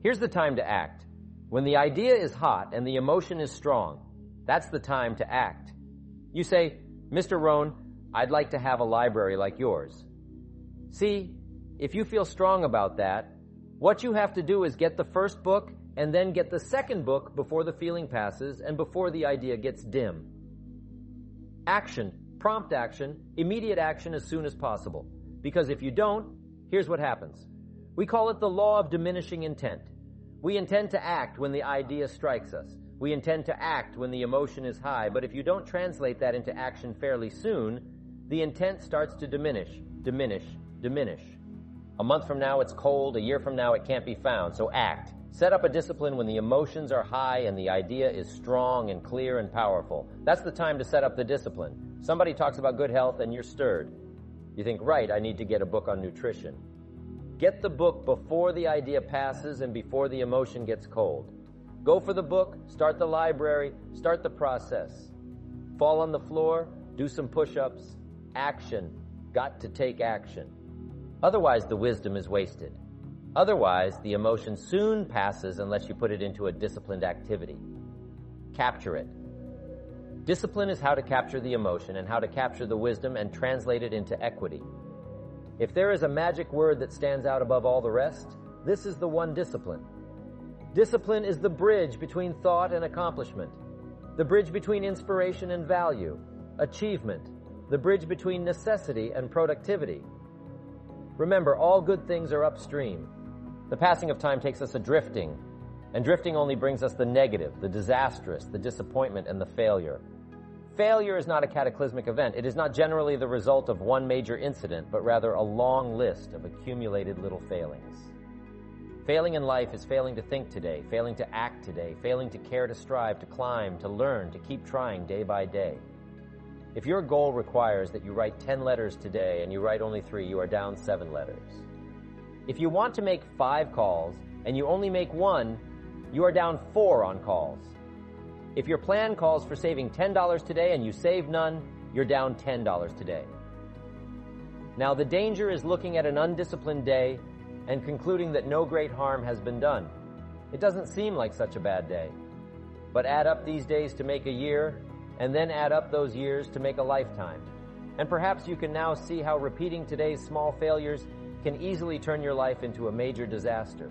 Here's the time to act. When the idea is hot and the emotion is strong, that's the time to act. You say, Mr. Rohn, I'd like to have a library like yours. See, if you feel strong about that, what you have to do is get the first book and then get the second book before the feeling passes and before the idea gets dim. Action, prompt action, immediate action as soon as possible. Because if you don't, here's what happens. We call it the law of diminishing intent. We intend to act when the idea strikes us. We intend to act when the emotion is high, but if you don't translate that into action fairly soon, the intent starts to diminish. A month from now, it's cold. A year from now, it can't be found. So act. Set up a discipline when the emotions are high and the idea is strong and clear and powerful. That's the time to set up the discipline. Somebody talks about good health and you're stirred. You think, right, I need to get a book on nutrition. Get the book before the idea passes and before the emotion gets cold. Go for the book, start the library, start the process. Fall on the floor, do some push-ups. Action. Got to take action. Otherwise, the wisdom is wasted. Otherwise, the emotion soon passes unless you put it into a disciplined activity. Capture it. Discipline is how to capture the emotion and how to capture the wisdom and translate it into equity. If there is a magic word that stands out above all the rest, this is the one discipline. Discipline is the bridge between thought and accomplishment, the bridge between inspiration and value, achievement, the bridge between necessity and productivity. Remember, all good things are upstream. The passing of time takes us adrifting, and drifting only brings us the negative, the disastrous, the disappointment, and the failure. Failure is not a cataclysmic event. It is not generally the result of one major incident, but rather a long list of accumulated little failings. Failing in life is failing to think today, failing to act today, failing to care, to strive, to climb, to learn, to keep trying day by day. If your goal requires that you write 10 letters today and you write only 3, you are down 7 letters. If you want to make 5 calls and you only make 1, you are down 4 on calls. If your plan calls for saving $10 today and you save none, you're down $10 today. Now, the danger is looking at an undisciplined day and concluding that no great harm has been done. It doesn't seem like such a bad day. But add up these days to make a year, and then add up those years to make a lifetime. And perhaps you can now see how repeating today's small failures can easily turn your life into a major disaster.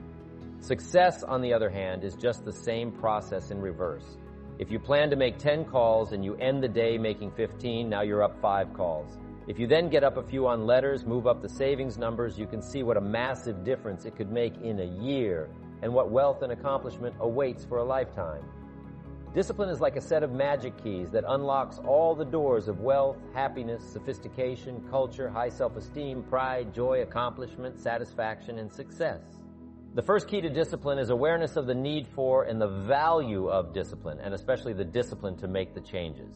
Success, on the other hand, is just the same process in reverse. If you plan to make 10 calls and you end the day making 15, now you're up 5 calls. If you then get up a few on letters, move up the savings numbers, you can see what a massive difference it could make in a year and what wealth and accomplishment awaits for a lifetime. Discipline is like a set of magic keys that unlocks all the doors of wealth, happiness, sophistication, culture, high self-esteem, pride, joy, accomplishment, satisfaction, and success. The first key to discipline is awareness of the need for and the value of discipline, and especially the discipline to make the changes.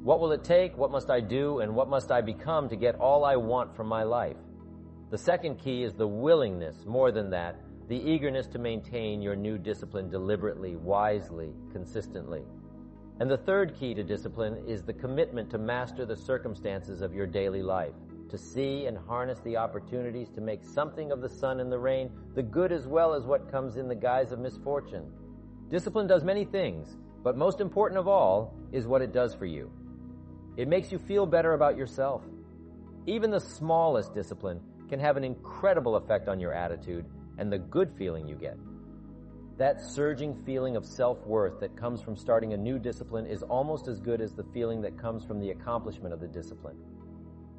What will it take? What must I do? And what must I become to get all I want from my life? The second key is the willingness, more than that, the eagerness to maintain your new discipline deliberately, wisely, consistently. And the third key to discipline is the commitment to master the circumstances of your daily life, to see and harness the opportunities to make something of the sun and the rain, the good as well as what comes in the guise of misfortune. Discipline does many things, but most important of all is what it does for you. It makes you feel better about yourself. Even the smallest discipline can have an incredible effect on your attitude and the good feeling you get. That surging feeling of self-worth that comes from starting a new discipline is almost as good as the feeling that comes from the accomplishment of the discipline.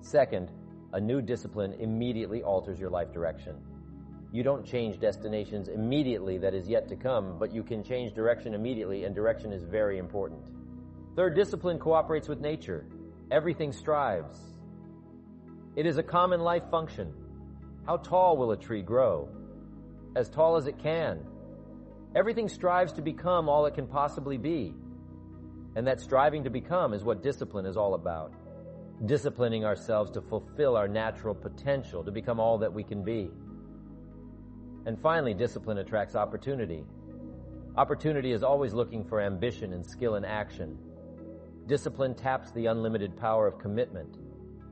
Second, a new discipline immediately alters your life direction. You don't change destinations immediately that is yet to come, but you can change direction immediately, and direction is very important. Third, discipline cooperates with nature. Everything strives. It is a common life function. How tall will a tree grow? As tall as it can. Everything strives to become all it can possibly be. And that striving to become is what discipline is all about. Disciplining ourselves to fulfill our natural potential, to become all that we can be. And finally, discipline attracts opportunity. Opportunity is always looking for ambition and skill in action. Discipline taps the unlimited power of commitment.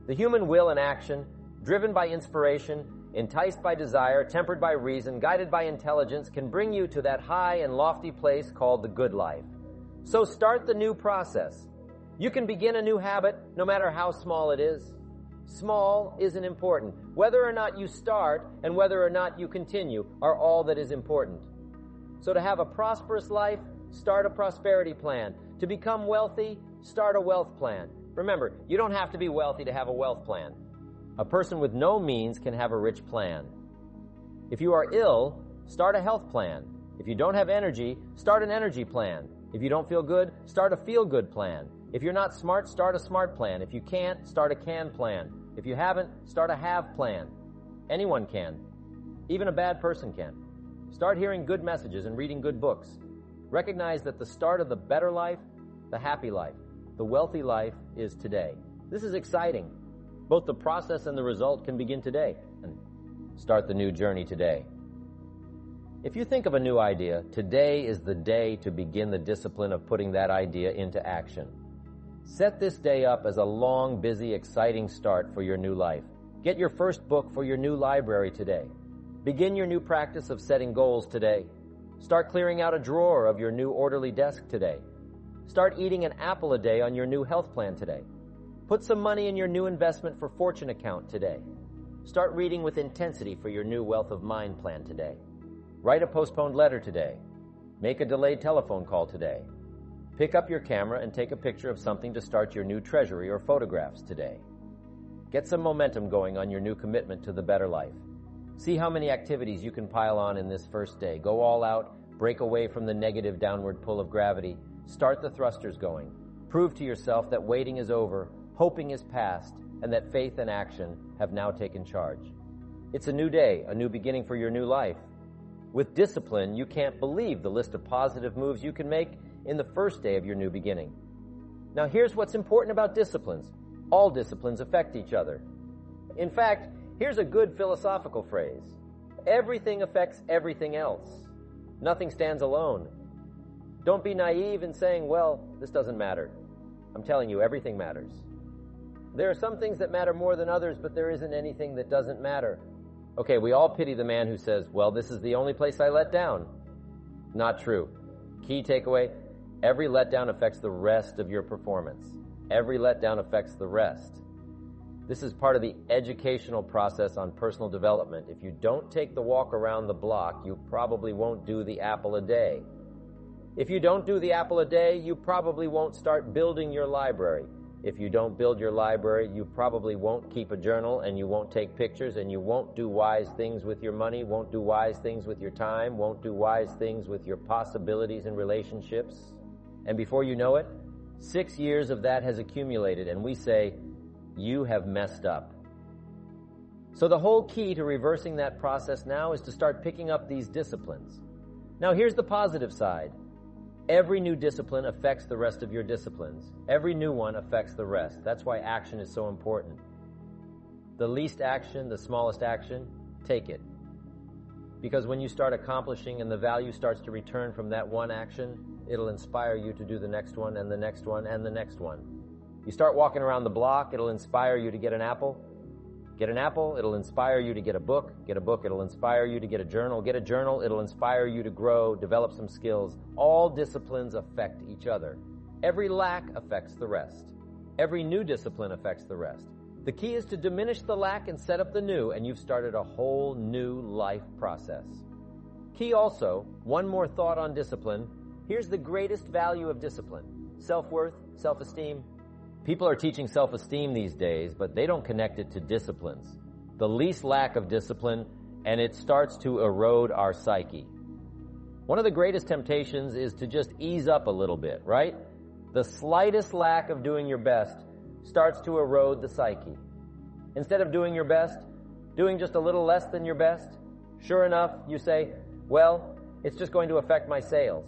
The human will in action, driven by inspiration, enticed by desire, tempered by reason, guided by intelligence, can bring you to that high and lofty place called the good life. So start the new process. You can begin a new habit, no matter how small it is. Small isn't important. Whether or not you start and whether or not you continue are all that is important. So to have a prosperous life, start a prosperity plan. To become wealthy, start a wealth plan. Remember, you don't have to be wealthy to have a wealth plan. A person with no means can have a rich plan. If you are ill, start a health plan. If you don't have energy, start an energy plan. If you don't feel good, start a feel-good plan. If you're not smart, start a smart plan. If you can't, start a can plan. If you haven't, start a have plan. Anyone can. Even a bad person can. Start hearing good messages and reading good books. Recognize that the start of the better life, the happy life, the wealthy life is today. This is exciting. Both the process and the result can begin today. And start the new journey today. If you think of a new idea, today is the day to begin the discipline of putting that idea into action. Set this day up as a long, busy, exciting start for your new life. Get your first book for your new library today. Begin your new practice of setting goals today. Start clearing out a drawer of your new orderly desk today. Start eating an apple a day on your new health plan today. Put some money in your new investment for fortune account today. Start reading with intensity for your new wealth of mind plan today. Write a postponed letter today. Make a delayed telephone call today. Pick up your camera and take a picture of something to start your new treasury or photographs today. Get some momentum going on your new commitment to the better life. See how many activities you can pile on in this first day. Go all out, break away from the negative downward pull of gravity, start the thrusters going. Prove to yourself that waiting is over, hoping is past, and that faith and action have now taken charge. It's a new day, a new beginning for your new life. With discipline, you can't believe the list of positive moves you can make in the first day of your new beginning. Now here's what's important about disciplines. All disciplines affect each other. In fact, here's a good philosophical phrase. Everything affects everything else. Nothing stands alone. Don't be naive in saying, well, this doesn't matter. I'm telling you, everything matters. There are some things that matter more than others, but there isn't anything that doesn't matter. Okay, we all pity the man who says, well, this is the only place I let down. Not true. Key takeaway, every letdown affects the rest of your performance. Every letdown affects the rest. This is part of the educational process on personal development. If you don't take the walk around the block, you probably won't do the apple a day. If you don't do the apple a day, you probably won't start building your library. If you don't build your library, you probably won't keep a journal, and you won't take pictures, and you won't do wise things with your money, won't do wise things with your time, won't do wise things with your possibilities and relationships. And before you know it, 6 years of that has accumulated, and we say, you have messed up. So the whole key to reversing that process now is to start picking up these disciplines. Now here's the positive side. Every new discipline affects the rest of your disciplines. Every new one affects the rest. That's why action is so important. The least action, the smallest action, take it. Because when you start accomplishing and the value starts to return from that one action, it'll inspire you to do the next one and the next one and the next one. You start walking around the block, it'll inspire you to get an apple. Get an apple, it'll inspire you to get a book. Get a book, it'll inspire you to get a journal. Get a journal, it'll inspire you to grow, develop some skills. All disciplines affect each other. Every lack affects the rest. Every new discipline affects the rest. The key is to diminish the lack and set up the new, and you've started a whole new life process. Key also, one more thought on discipline. Here's the greatest value of discipline. Self-worth, self-esteem. People are teaching self-esteem these days, but they don't connect it to disciplines. The least lack of discipline, and it starts to erode our psyche. One of the greatest temptations is to just ease up a little bit, right? The slightest lack of doing your best starts to erode the psyche. Instead of doing your best, doing just a little less than your best, sure enough, you say, well, it's just going to affect my sales.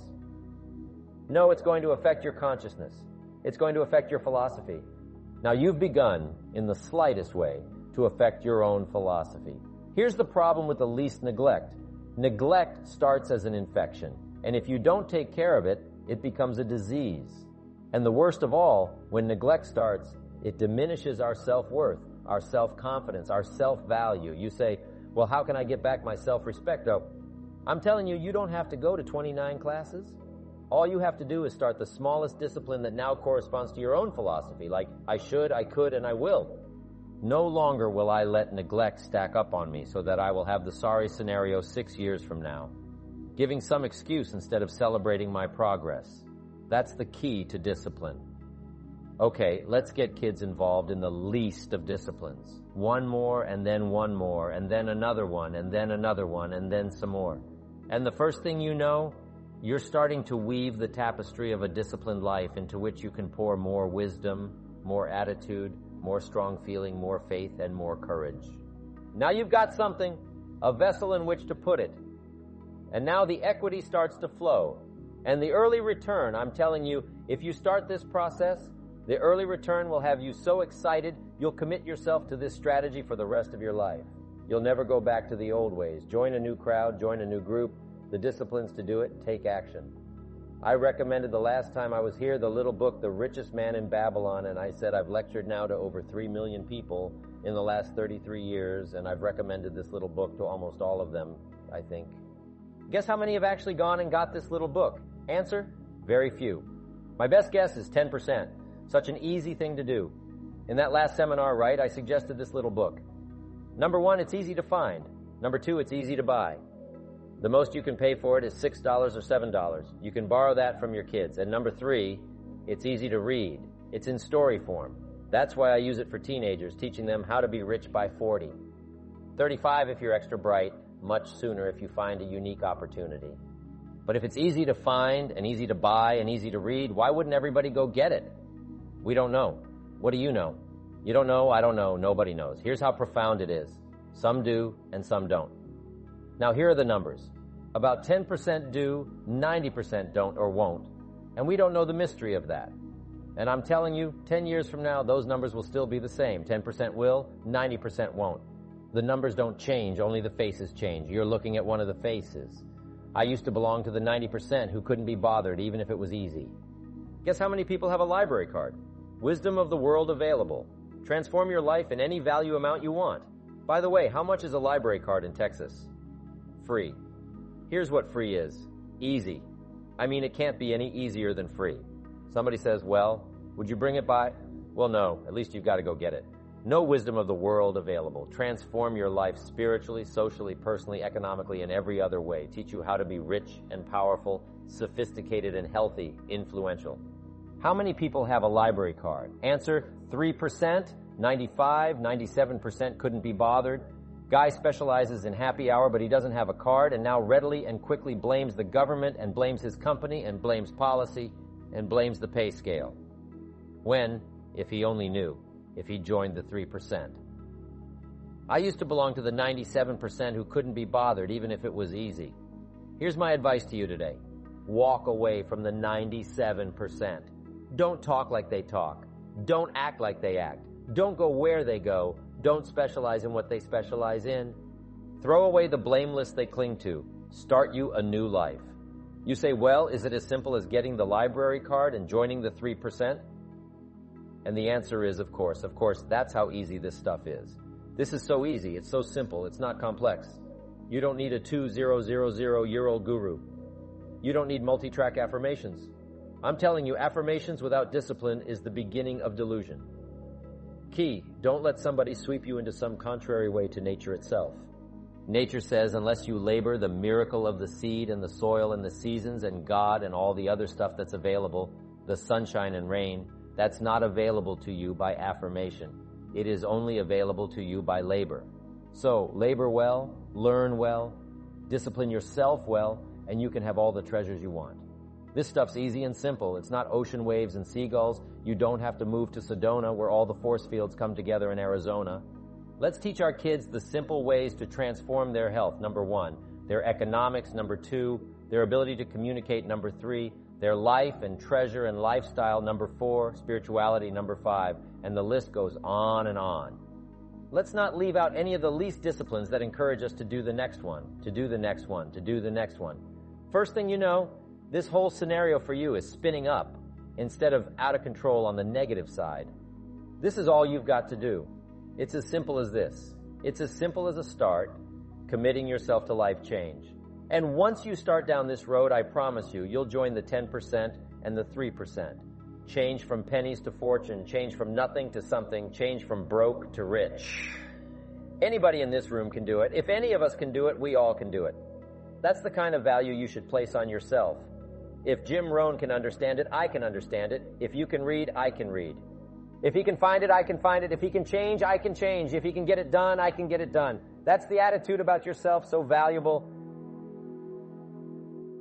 No, it's going to affect your consciousness. It's going to affect your philosophy. Now, you've begun, in the slightest way, to affect your own philosophy. Here's the problem with the least neglect. Neglect starts as an infection, and if you don't take care of it, it becomes a disease. And the worst of all, when neglect starts, it diminishes our self-worth, our self-confidence, our self-value. You say, Well, how can I get back my self-respect? Oh, I'm telling you, you don't have to go to 29 classes. All you have to do is start the smallest discipline that now corresponds to your own philosophy, like I should, I could, and I will. No longer will I let neglect stack up on me so that I will have the sorry scenario 6 years from now, giving some excuse instead of celebrating my progress. That's the key to discipline. Okay, let's get kids involved in the least of disciplines. One more, and then one more, and then another one, and then another one, and then some more. And the first thing you know, you're starting to weave the tapestry of a disciplined life into which you can pour more wisdom, more attitude, more strong feeling, more faith, and more courage. Now you've got something, a vessel in which to put it. And now the equity starts to flow. And the early return, I'm telling you, if you start this process, the early return will have you so excited, you'll commit yourself to this strategy for the rest of your life. You'll never go back to the old ways. Join a new crowd, join a new group. The disciplines to do it, take action. I recommended the last time I was here the little book, The Richest Man in Babylon, and I said I've lectured now to over 3 million people in the last 33 years, and I've recommended this little book to almost all of them, I think. Guess how many have actually gone and got this little book? Answer? Very few. My best guess is 10%. Such an easy thing to do. In that last seminar, right, I suggested this little book. Number 1, it's easy to find. Number 2, it's easy to buy. The most you can pay for it is $6 or $7. You can borrow that from your kids. And number 3, it's easy to read. It's in story form. That's why I use it for teenagers, teaching them how to be rich by 40. 35 if you're extra bright, much sooner if you find a unique opportunity. But if it's easy to find and easy to buy and easy to read, why wouldn't everybody go get it? We don't know. What do you know? You don't know, I don't know, nobody knows. Here's how profound it is. Some do and some don't. Now here are the numbers. About 10% do, 90% don't or won't. And we don't know the mystery of that. And I'm telling you, 10 years from now, those numbers will still be the same. 10% will, 90% won't. The numbers don't change, only the faces change. You're looking at one of the faces. I used to belong to the 90% who couldn't be bothered even if it was easy. Guess how many people have a library card? Wisdom of the world available. Transform your life in any value amount you want. By the way, how much is a library card in Texas? Free. Here's what free is. Easy. I mean, it can't be any easier than free. Somebody says, well, would you bring it by? Well, no, at least you've got to go get it. No wisdom of the world available. Transform your life spiritually, socially, personally, economically, and every other way. Teach you how to be rich and powerful, sophisticated and healthy, influential. How many people have a library card? Answer, 3%, 95, 97% couldn't be bothered. Guy specializes in happy hour, but he doesn't have a card and now readily and quickly blames the government and blames his company and blames policy and blames the pay scale. When, if he only knew, if he joined the 3%. I used to belong to the 97% who couldn't be bothered even if it was easy. Here's my advice to you today. Walk away from the 97%. Don't talk like they talk. Don't act like they act. Don't go where they go. Don't specialize in what they specialize in. Throw away the blameless they cling to. Start you a new life. You say, well, is it as simple as getting the library card and joining the 3%? And the answer is, of course, that's how easy this stuff is. This is so easy. It's so simple. It's not complex. You don't need a 2000-year-old guru. You don't need multi-track affirmations. I'm telling you, affirmations without discipline is the beginning of delusion. Key, don't let somebody sweep you into some contrary way to nature itself. Nature says, unless you labor the miracle of the seed and the soil and the seasons and God and all the other stuff that's available, the sunshine and rain, that's not available to you by affirmation. It is only available to you by labor. So, labor well, learn well, discipline yourself well, and you can have all the treasures you want. This stuff's easy and simple. It's not ocean waves and seagulls. You don't have to move to Sedona where all the force fields come together in Arizona. Let's teach our kids the simple ways to transform their health, number 1. Their economics, number 2. Their ability to communicate, number 3. Their life and treasure and lifestyle, number 4. Spirituality, number 5. And the list goes on and on. Let's not leave out any of the least disciplines that encourage us to do the next one, to do the next one, to do the next one. First thing you know, this whole scenario for you is spinning up instead of out of control on the negative side. This is all you've got to do. It's as simple as this. It's as simple as a start. committing yourself to life change. And once you start down this road, I promise you, you'll join the 10% and the 3%. Change from pennies to fortune, change from nothing to something, change from broke to rich. Anybody in this room can do it. If any of us can do it, we all can do it. That's the kind of value you should place on yourself. If Jim Rohn can understand it, I can understand it. If you can read, I can read. If he can find it, I can find it. If he can change, I can change. If he can get it done, I can get it done. That's the attitude about yourself, so valuable.